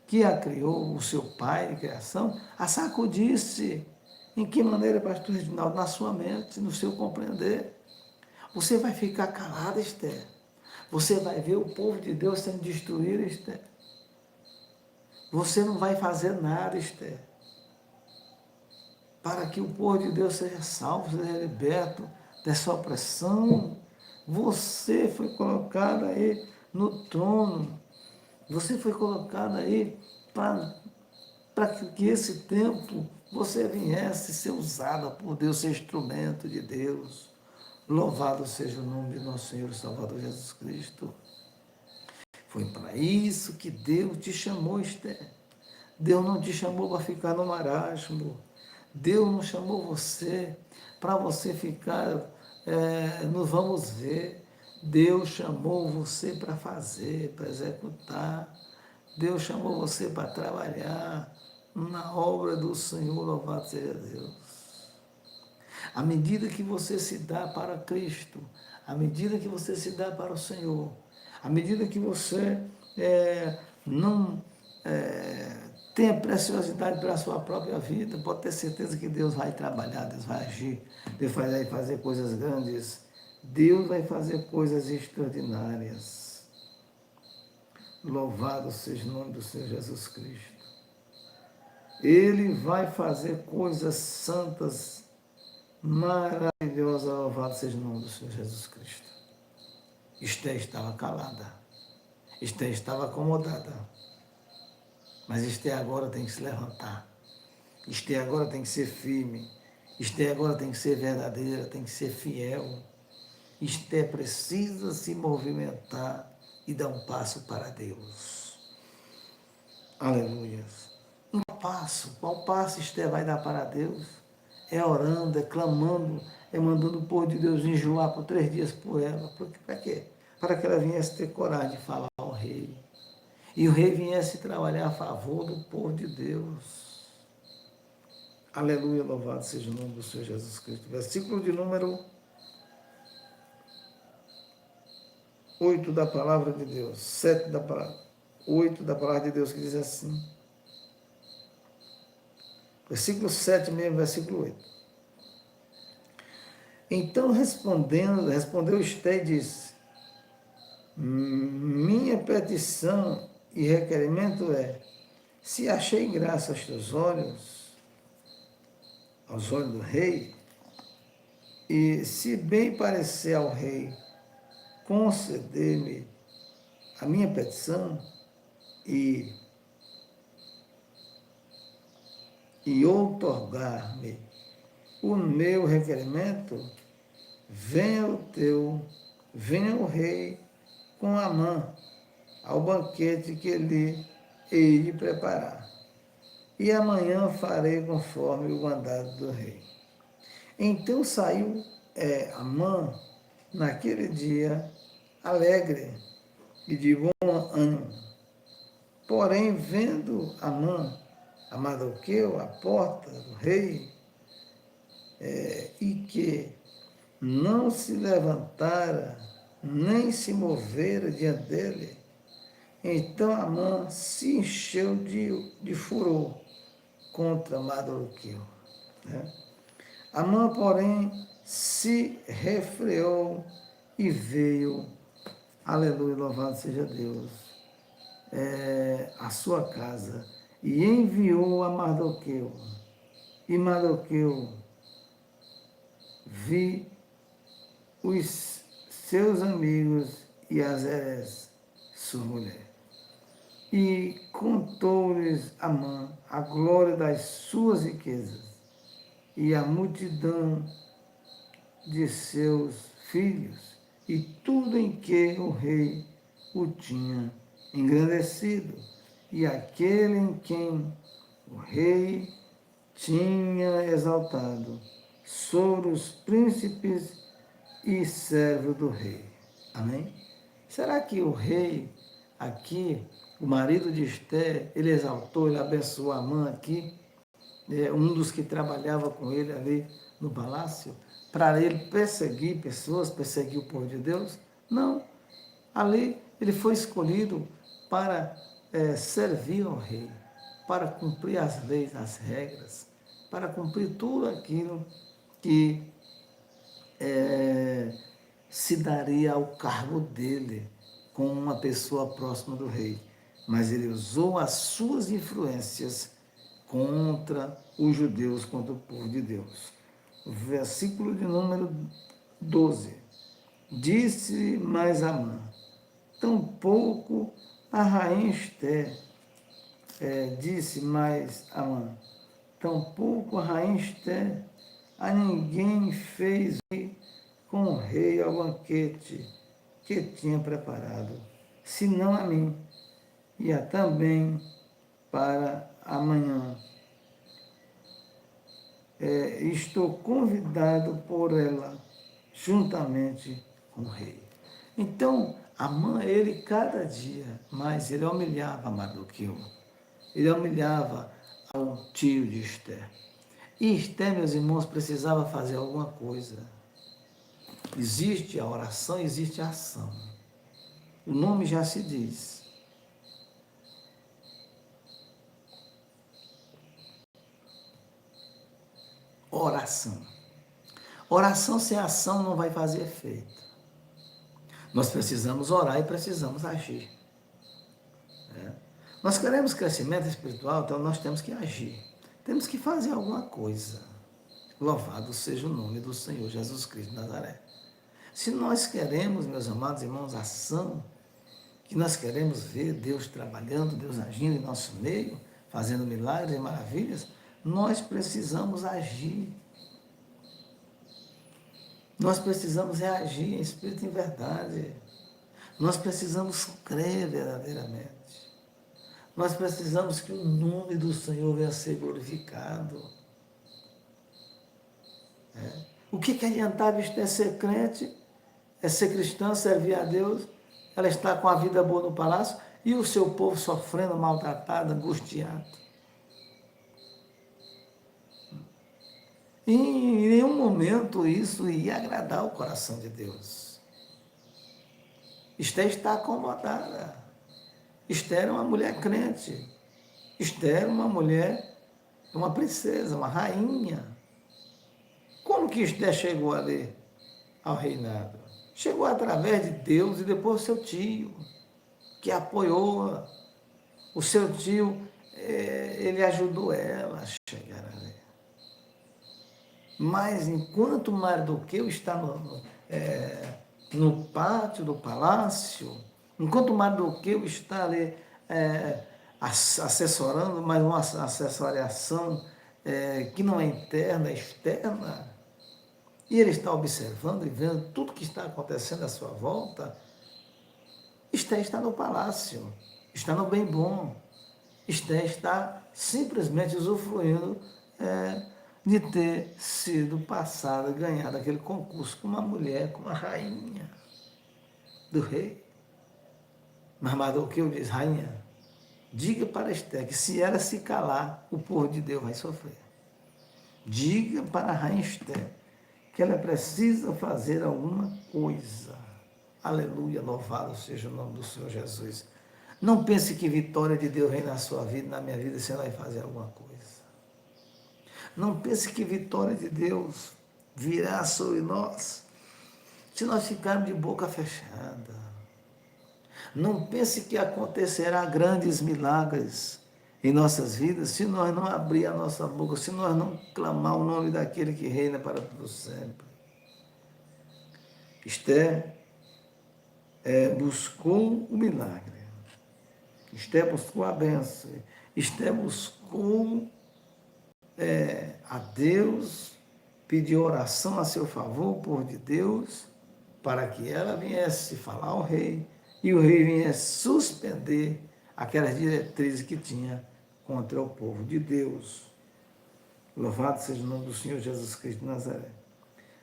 que a criou, o seu pai de criação, a sacudisse. Em que maneira, pastor Reginaldo? Na sua mente, no seu compreender. Você vai ficar calada, Esther. Você vai ver o povo de Deus sendo destruído, Esther. Você não vai fazer nada, Esther, para que o povo de Deus seja salvo, seja liberto dessa opressão. Você foi colocado aí no trono. Você foi colocado aí para que esse tempo você viesse ser usado por Deus, ser instrumento de Deus. Louvado seja o nome de nosso Senhor e Salvador Jesus Cristo. Foi para isso que Deus te chamou, Esther. Deus não te chamou para ficar no marasmo. Deus não chamou você para você ficar no vamos ver. Deus chamou você para fazer, para executar. Deus chamou você para trabalhar na obra do Senhor, louvado seja Deus. À medida que você se dá para Cristo, à medida que você se dá para o Senhor, à medida que você não tem a preciosidade pela sua própria vida, pode ter certeza que Deus vai trabalhar, Deus vai agir, Deus vai fazer coisas grandes, Deus vai fazer coisas extraordinárias. Louvado seja o nome do Senhor Jesus Cristo. Ele vai fazer coisas santas, maravilhosas, louvado seja o nome do Senhor Jesus Cristo. Esté estava calada, Esté estava acomodada, mas Esté agora tem que se levantar, Esté agora tem que ser firme, Esté agora tem que ser verdadeira, tem que ser fiel. Esté precisa se movimentar e dar um passo para Deus. Aleluia. Qual passo Esté vai dar para Deus? É orando, é clamando, é mandando o povo de Deus enjoar por 3 dias por ela. Para quê? Para que ela viesse ter coragem de falar ao rei. E o rei viesse trabalhar a favor do povo de Deus. Aleluia, louvado seja o nome do Senhor Jesus Cristo. Versículo de número 8 da palavra de Deus. 7 da palavra. 8 da palavra de Deus, que diz assim. Versículo 7 mesmo, versículo 8. Então respondeu Esté e disse: minha petição e requerimento é: se achei graça aos teus olhos, aos olhos do rei, e se bem parecer ao rei conceder-me a minha petição e outorgar-me o meu requerimento, venha o rei com Amã ao banquete que lhe hei de preparar. E amanhã farei conforme o mandado do rei. Então saiu Amã naquele dia alegre e de bom ânimo. Porém, vendo Amã a Mardoqueu à porta do rei, e que não se levantara, nem se movera diante dele, então Amã se encheu de furor contra Mardoqueu. Né? Amã, porém, se refreou e veio, aleluia, louvado seja Deus, a sua casa, e enviou a Mardoqueu. E Mardoqueu vi os seus amigos e Azeres, sua mulher. E contou-lhes Amã a glória das suas riquezas e a multidão de seus filhos e tudo em que o rei o tinha engrandecido e aquele em quem o rei tinha exaltado sobre os príncipes e servos do rei. Amém? Será que o rei aqui, o marido de Esté, ele exaltou, ele abençoou Amã aqui, um dos que trabalhava com ele ali no palácio, para ele perseguir pessoas, perseguir o povo de Deus? Não. Ali ele foi escolhido para servir ao rei, para cumprir as leis, as regras, para cumprir tudo aquilo que se daria ao cargo dele como uma pessoa próxima do rei. Mas ele usou as suas influências contra os judeus, contra o povo de Deus. Versículo de número 12. Disse mais Amã: tampouco a rainha Esté, disse mais Amã, tampouco a rainha Esté a ninguém fez ir com o rei ao banquete que tinha preparado, senão a mim, e a também para amanhã. Estou convidado por ela, juntamente com o rei. Então, Amã ele cada dia, mas ele humilhava Mardoqueu. Ele humilhava ao tio de Esther. E Esther, meus irmãos, precisava fazer alguma coisa. Existe a oração, existe a ação. O nome já se diz. Oração. Oração sem ação não vai fazer efeito. Nós precisamos orar e precisamos agir. Nós queremos crescimento espiritual, então nós temos que agir. Temos que fazer alguma coisa. Louvado seja o nome do Senhor Jesus Cristo de Nazaré. Se nós queremos, meus amados irmãos, ação, que nós queremos ver Deus trabalhando, Deus agindo em nosso meio, fazendo milagres e maravilhas, nós precisamos agir. Nós precisamos reagir em espírito e em verdade. Nós precisamos crer verdadeiramente. Nós precisamos que o nome do Senhor venha a ser glorificado. O que adiantava isto é ser crente, é ser cristã, servir a Deus, ela está com a vida boa no palácio e o seu povo sofrendo, maltratado, angustiado. E em nenhum momento isso ia agradar o coração de Deus. Esther está acomodada. Esther é uma mulher crente. Esther é uma mulher, uma princesa, uma rainha. Como que Esther chegou ali ao reinado? Chegou através de Deus e depois o seu tio, que apoiou. O seu tio, ele ajudou ela a chegar ali. Mas enquanto Mardoqueu está no pátio do palácio, enquanto Mardoqueu está ali assessorando, mas uma assessoriação que não é interna, é externa, e ele está observando e vendo tudo que está acontecendo à sua volta, Esther está no palácio, está no bem bom, Esther está simplesmente usufruindo de ter sido passada, ganhado aquele concurso com uma mulher, com uma rainha do rei. Mas Mardoqueu diz: rainha, diga para Esther que se ela se calar, o povo de Deus vai sofrer. Diga para a rainha Esther que ela precisa fazer alguma coisa. Aleluia, louvado seja o nome do Senhor Jesus. Não pense que vitória de Deus vem na sua vida, na minha vida, e você vai fazer alguma coisa. Não pense que vitória de Deus virá sobre nós se nós ficarmos de boca fechada. Não pense que acontecerá grandes milagres em nossas vidas se nós não abrir a nossa boca, se nós não clamar o nome daquele que reina para todo sempre. Esther buscou o milagre. Esther buscou a bênção. Esther buscou a Deus, pediu oração a seu favor, por de Deus, para que ela viesse falar ao rei e o rei viesse suspender aquelas diretrizes que tinha contra o povo de Deus. Louvado seja o nome do Senhor Jesus Cristo de Nazaré.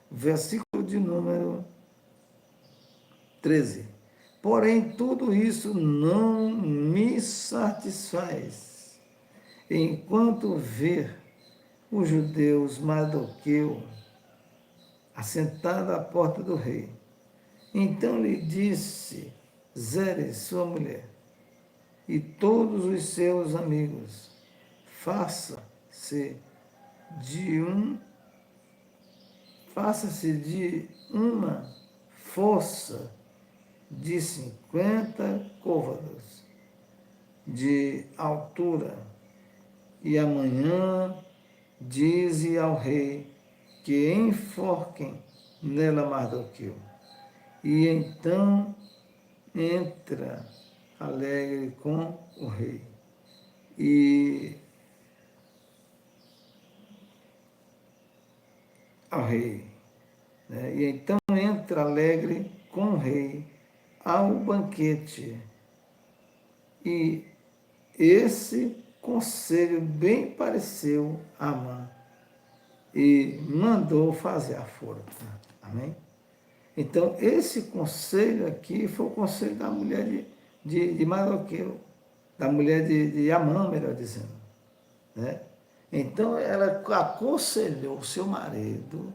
Versículo de número 13. Porém, tudo isso não me satisfaz, enquanto ver os judeus Mardoqueu assentado à porta do rei. Então lhe disse Zeres, sua mulher, e todos os seus amigos, faça-se de uma força de 50 côvados de altura, e amanhã dize ao rei que enforquem nela Mardoqueu. E então entra alegre com o rei. E ao rei. Né? E então entra alegre com o rei ao banquete. E esse conselho bem pareceu a Amã e mandou fazer a forca. Amém? Então, esse conselho aqui foi o conselho da mulher de Mardoqueu, da mulher de Amã, melhor dizendo. Né? Então, ela aconselhou o seu marido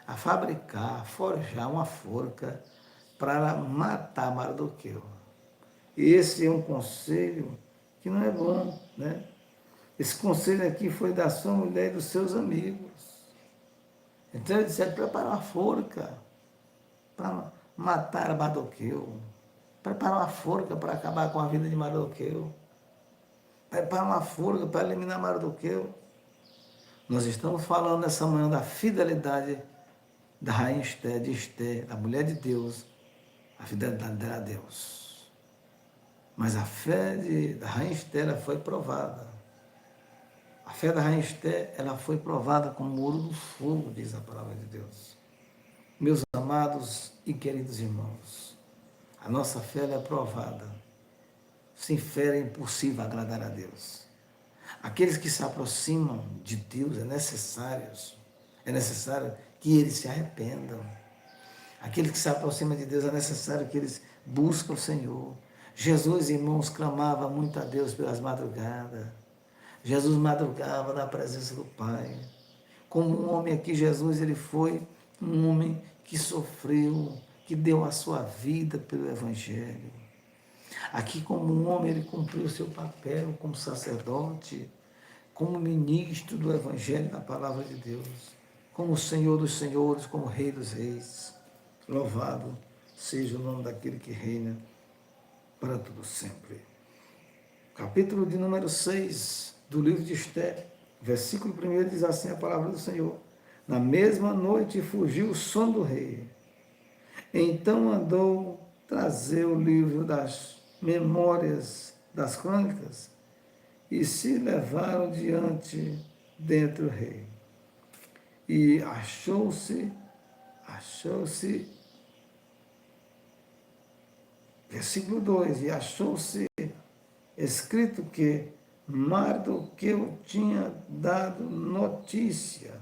a fabricar, a forjar uma forca para matar Mardoqueu. E esse é um conselho que não é bom, né? Esse conselho aqui foi da sua mulher e dos seus amigos. Então ele disse, prepara uma forca para matar Mardoqueu. Prepara uma forca para acabar com a vida de Mardoqueu. Prepara uma forca para eliminar Mardoqueu. Nós estamos falando nessa manhã da fidelidade da rainha Esther, de Esther, da mulher de Deus. A fidelidade dela a Deus. Mas a fé da rainha Esther foi provada. A fé da rainha Esther, ela foi provada como ouro do fogo, diz a palavra de Deus. Meus amados e queridos irmãos, a nossa fé é provada. Sem fé é impossível agradar a Deus. Aqueles que se aproximam de Deus é necessário que eles se arrependam. Aqueles que se aproximam de Deus é necessário que eles busquem o Senhor. Jesus, irmãos, clamava muito a Deus pelas madrugadas. Jesus madrugava na presença do Pai. Como um homem aqui, Jesus, ele foi um homem que sofreu, que deu a sua vida pelo Evangelho. Aqui, como um homem, ele cumpriu o seu papel como sacerdote, como ministro do Evangelho da Palavra de Deus, como Senhor dos Senhores, como Rei dos Reis. Louvado seja o nome daquele que reina para todo sempre. Capítulo de número 6 do livro de Esther, versículo 1 diz assim a palavra do Senhor. Na mesma noite fugiu o sono do rei. Então mandou trazer o livro das memórias das crônicas e se levaram dentro do rei. E achou-se, versículo 2, e achou-se escrito que Mardoqueu tinha dado notícia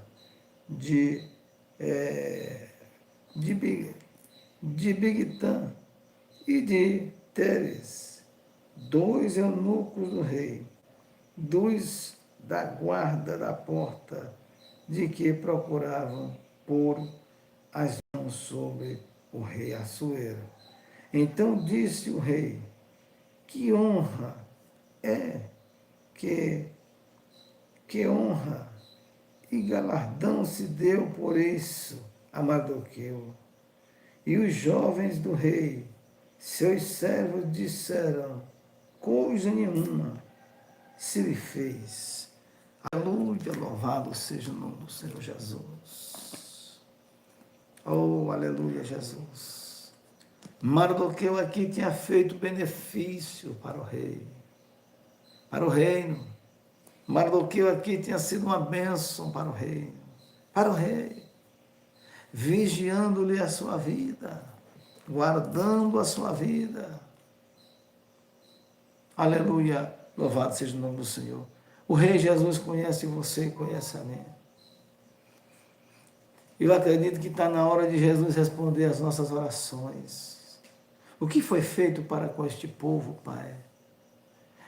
de Bigtã e de Teres, dois eunucos do rei, dois da guarda da porta, de que procuravam pôr as mãos sobre o rei Assuero. Então disse o rei, que honra é que honra e galardão se deu por isso a Mardoqueu. E os jovens do rei, seus servos, disseram, coisa nenhuma se lhe fez. Aleluia, louvado seja o nome do Senhor Jesus. Oh, aleluia, Jesus. Mardoqueu aqui tinha feito benefício para o rei, para o reino. Mardoqueu aqui tinha sido uma bênção para o reino, para o rei, vigiando-lhe a sua vida, guardando a sua vida. Aleluia, louvado seja o nome do Senhor. O Rei Jesus conhece você e conhece a mim. Eu acredito que está na hora de Jesus responder as nossas orações. O que foi feito para com este povo, Pai?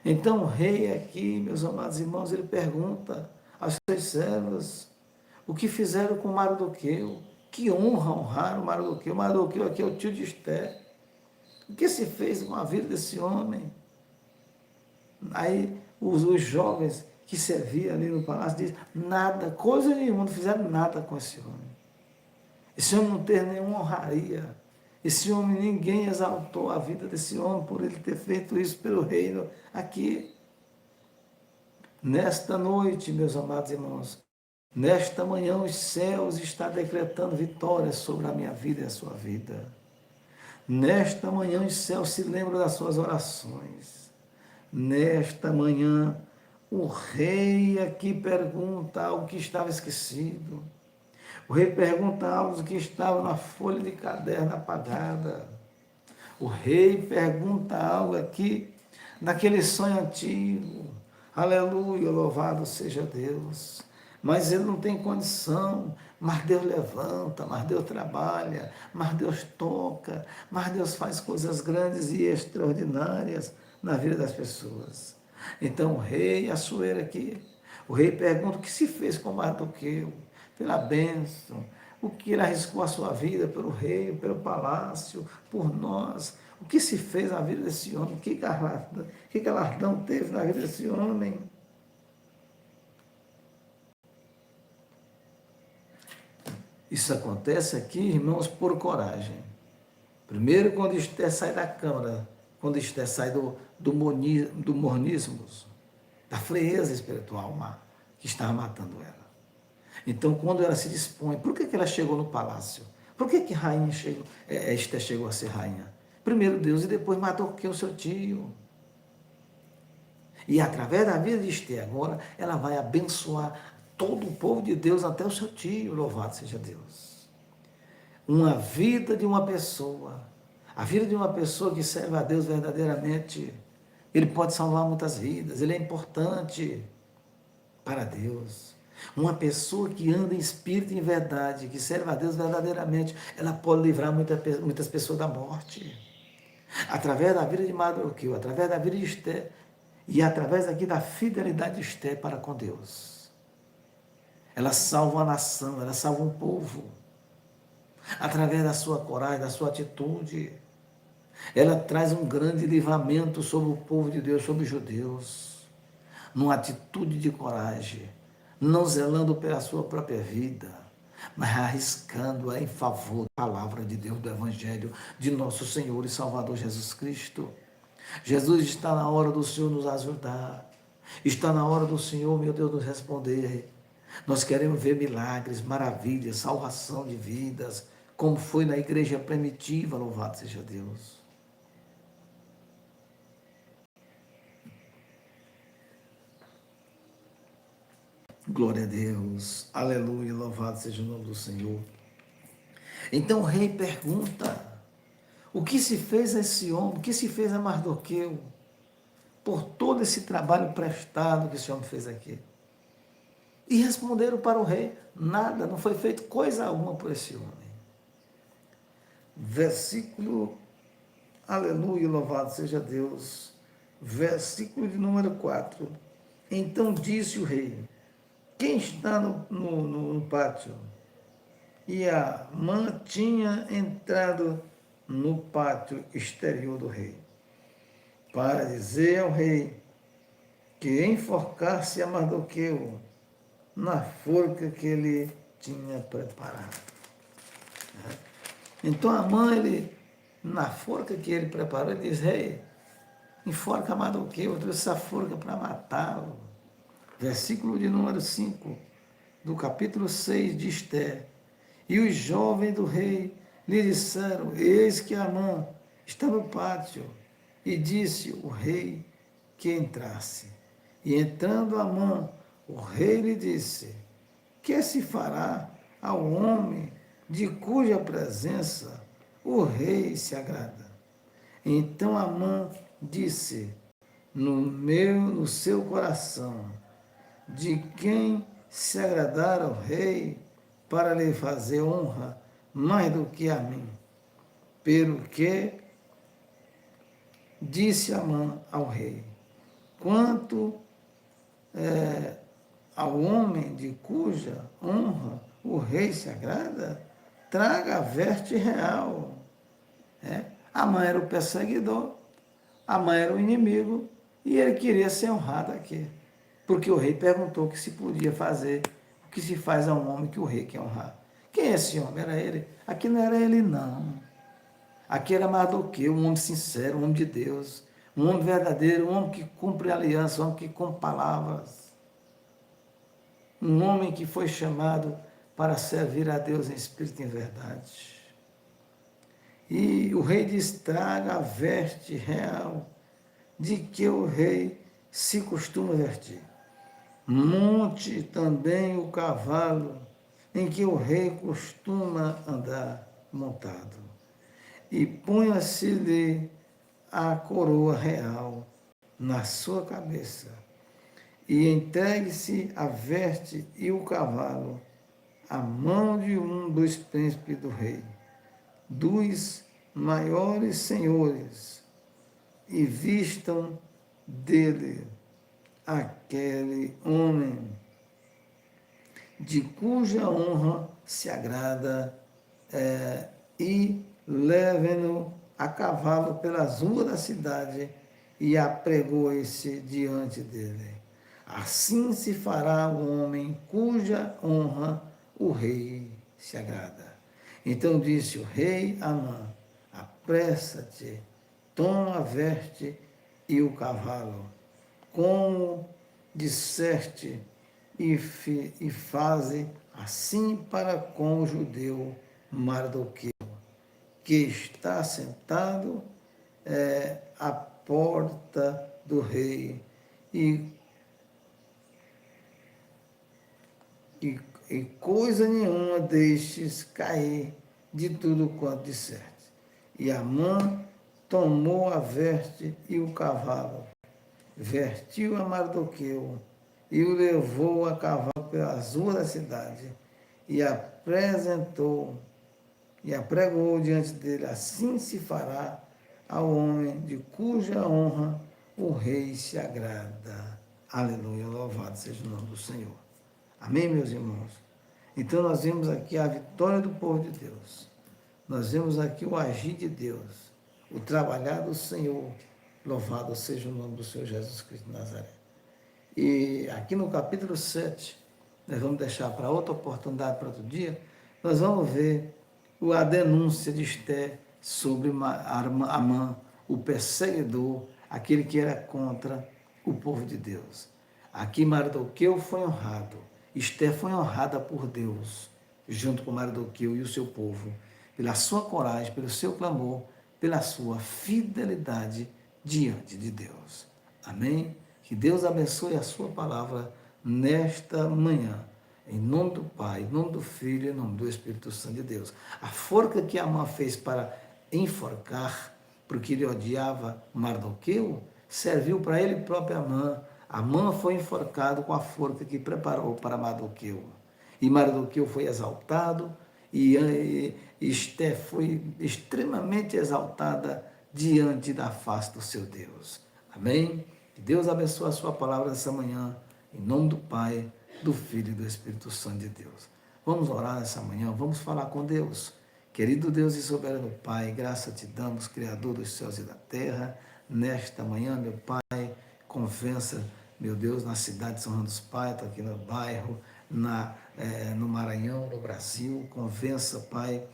Então o rei aqui, meus amados irmãos, ele pergunta aos seus servos o que fizeram com Mardoqueu. Que honra honraram Mardoqueu. Mardoqueu aqui é o tio de Esther. O que se fez com a vida desse homem? Aí os jovens que serviam ali no palácio dizem, nada, coisa nenhuma, não fizeram nada com esse homem. Esse homem não teve nenhuma honraria. Esse homem, ninguém exaltou a vida desse homem por ele ter feito isso pelo reino aqui. Nesta noite, meus amados irmãos, nesta manhã os céus estão decretando vitória sobre a minha vida e a sua vida. Nesta manhã os céus se lembram das suas orações. Nesta manhã o rei aqui pergunta algo que estava esquecido. O rei pergunta algo que estava na folha de caderno apagada. O rei pergunta algo aqui, naquele sonho antigo. Aleluia, louvado seja Deus. mas ele não tem condição. Mas Deus levanta, mas Deus trabalha, mas Deus toca, mas Deus faz coisas grandes e extraordinárias na vida das pessoas. Então o rei Assuero aqui, o rei pergunta o que se fez com Mardoqueu, pela bênção, o que ele arriscou a sua vida pelo rei, pelo palácio, por nós, o que se fez na vida desse homem, que galardão teve na vida desse homem. Isso acontece aqui, irmãos, por coragem. Primeiro, quando Esther sai da câmara, quando Esther sai do mornismo, da frieza espiritual que estava matando ela. Então, quando ela se dispõe, por que ela chegou no palácio? Por que Esther chegou a ser rainha? Primeiro Deus e depois Mardoqueu, seu tio. E através da vida de Esther agora, ela vai abençoar todo o povo de Deus, até o seu tio, louvado seja Deus. Uma vida de uma pessoa, a vida de uma pessoa que serve a Deus verdadeiramente, ele pode salvar muitas vidas, ele é importante para Deus. Uma pessoa que anda em espírito e em verdade, que serve a Deus verdadeiramente, ela pode livrar muitas pessoas da morte. Através da vida de Mardoqueu, através da vida de Esther, e através aqui da fidelidade de Esther para com Deus. Ela salva a nação, ela salva um povo. Através da sua coragem, da sua atitude. Ela traz um grande livramento sobre o povo de Deus, sobre os judeus. Numa atitude de coragem. Não zelando pela sua própria vida, mas arriscando-a em favor da palavra de Deus, do Evangelho de nosso Senhor e Salvador Jesus Cristo. Jesus, está na hora do Senhor nos ajudar. Está na hora do Senhor, meu Deus, nos responder. Nós queremos ver milagres, maravilhas, salvação de vidas, como foi na igreja primitiva, louvado seja Deus. Glória a Deus, aleluia, louvado seja o nome do Senhor. Então o rei pergunta, o que se fez a esse homem, o que se fez a Mardoqueu, por todo esse trabalho prestado que esse homem fez aqui? E responderam para o rei, nada, não foi feito coisa alguma por esse homem. Versículo, aleluia, louvado seja Deus, versículo de número 4. Então disse o rei, quem está no pátio? E a mãe tinha entrado no pátio exterior do rei, para dizer ao rei que enforcasse a Mardoqueu na forca que ele tinha preparado. Então a mãe, na forca que ele preparou, ele diz, rei, enforca Mardoqueu, eu trouxe essa forca para matá-lo. Versículo de número 5, do capítulo 6 de Esther. E os jovens do rei lhe disseram, eis que Amã está no pátio. E disse o rei que entrasse. E entrando Amã, o rei lhe disse, que se fará ao homem de cuja presença o rei se agrada? Então Amã disse, no seu coração, de quem se agradar ao rei para lhe fazer honra mais do que a mim. Pelo que disse Amã ao rei, quanto ao homem de cuja honra o rei se agrada, traga a veste real. Amã era o perseguidor, Amã era o inimigo, e ele queria ser honrado aqui. Porque o rei perguntou o que se podia fazer, o que se faz a um homem que o rei quer honrar. Quem é esse homem? Era ele? Aqui não era ele, não. Aqui era Mardoqueu, um homem sincero, um homem de Deus, um homem verdadeiro, um homem que cumpre aliança, um homem que cumpre palavras. Um homem que foi chamado para servir a Deus em espírito e em verdade. E o rei diz, traga a veste real de que o rei se costuma vestir. Monte também o cavalo em que o rei costuma andar montado. E ponha-se-lhe a coroa real na sua cabeça. e entregue-se a veste e o cavalo à mão de um dos príncipes do rei, dos maiores senhores, e vistam dele aquele homem de cuja honra se agrada, e levem-no a cavalo pelas ruas da cidade e apregoe-se diante dele. Assim se fará o homem cuja honra o rei se agrada. Então disse o rei a Amã: apressa-te, toma a veste e o cavalo, como disseste, e faze assim para com o judeu Mardoqueu, que está sentado à porta do rei, e, e coisa nenhuma deixes cair de tudo quanto disseste. E Amã tomou a veste e o cavalo, vestiu a Mardoqueu e o levou a cavalo pelas ruas da cidade e apregou diante dele. Assim se fará ao homem de cuja honra o rei se agrada. Aleluia, louvado seja o nome do Senhor. Amém, meus irmãos? Então nós vemos aqui a vitória do povo de Deus. Nós vemos aqui o agir de Deus, o trabalhar do Senhor. Louvado seja o nome do Senhor Jesus Cristo de Nazaré. E aqui no capítulo 7, nós vamos deixar para outra oportunidade, para outro dia, nós vamos ver a denúncia de Esté sobre Amã, o perseguidor, aquele que era contra o povo de Deus. Aqui Mardoqueu foi honrado, Esté foi honrada por Deus, junto com Mardoqueu e o seu povo, pela sua coragem, pelo seu clamor, pela sua fidelidade diante de Deus. Amém? Que Deus abençoe a sua palavra nesta manhã. Em nome do Pai, em nome do Filho, em nome do Espírito Santo de Deus. A forca que Amã fez para enforcar, porque ele odiava Mardoqueu, serviu para ele próprio Amã. Amã foi enforcado com a forca que preparou para Mardoqueu. E Mardoqueu foi exaltado, e Esté foi extremamente exaltada diante da face do seu Deus. Amém? Que Deus abençoe a sua palavra nessa manhã, em nome do Pai, do Filho e do Espírito Santo de Deus. Vamos orar nessa manhã, vamos falar com Deus. Querido Deus e soberano Pai, graça te damos, Criador dos céus e da terra, nesta manhã, meu Pai, convença, meu Deus, na cidade de São João dos Pais, estou aqui no bairro, no Maranhão, no Brasil, convença, Pai,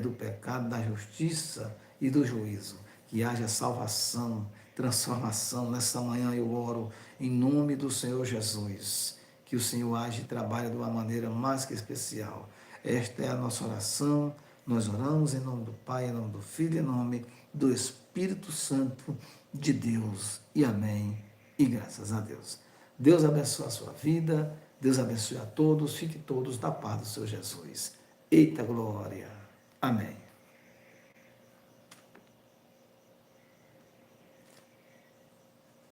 do pecado, da justiça e do juízo. Que haja salvação, transformação. Nessa manhã eu oro em nome do Senhor Jesus. Que o Senhor age e trabalhe de uma maneira mais que especial. Esta é a nossa oração. Nós oramos em nome do Pai, em nome do Filho, em nome do Espírito Santo de Deus. E amém. E graças a Deus. Deus abençoe a sua vida. Deus abençoe a todos. Fique todos na paz do Senhor Jesus. Eita glória. Amém.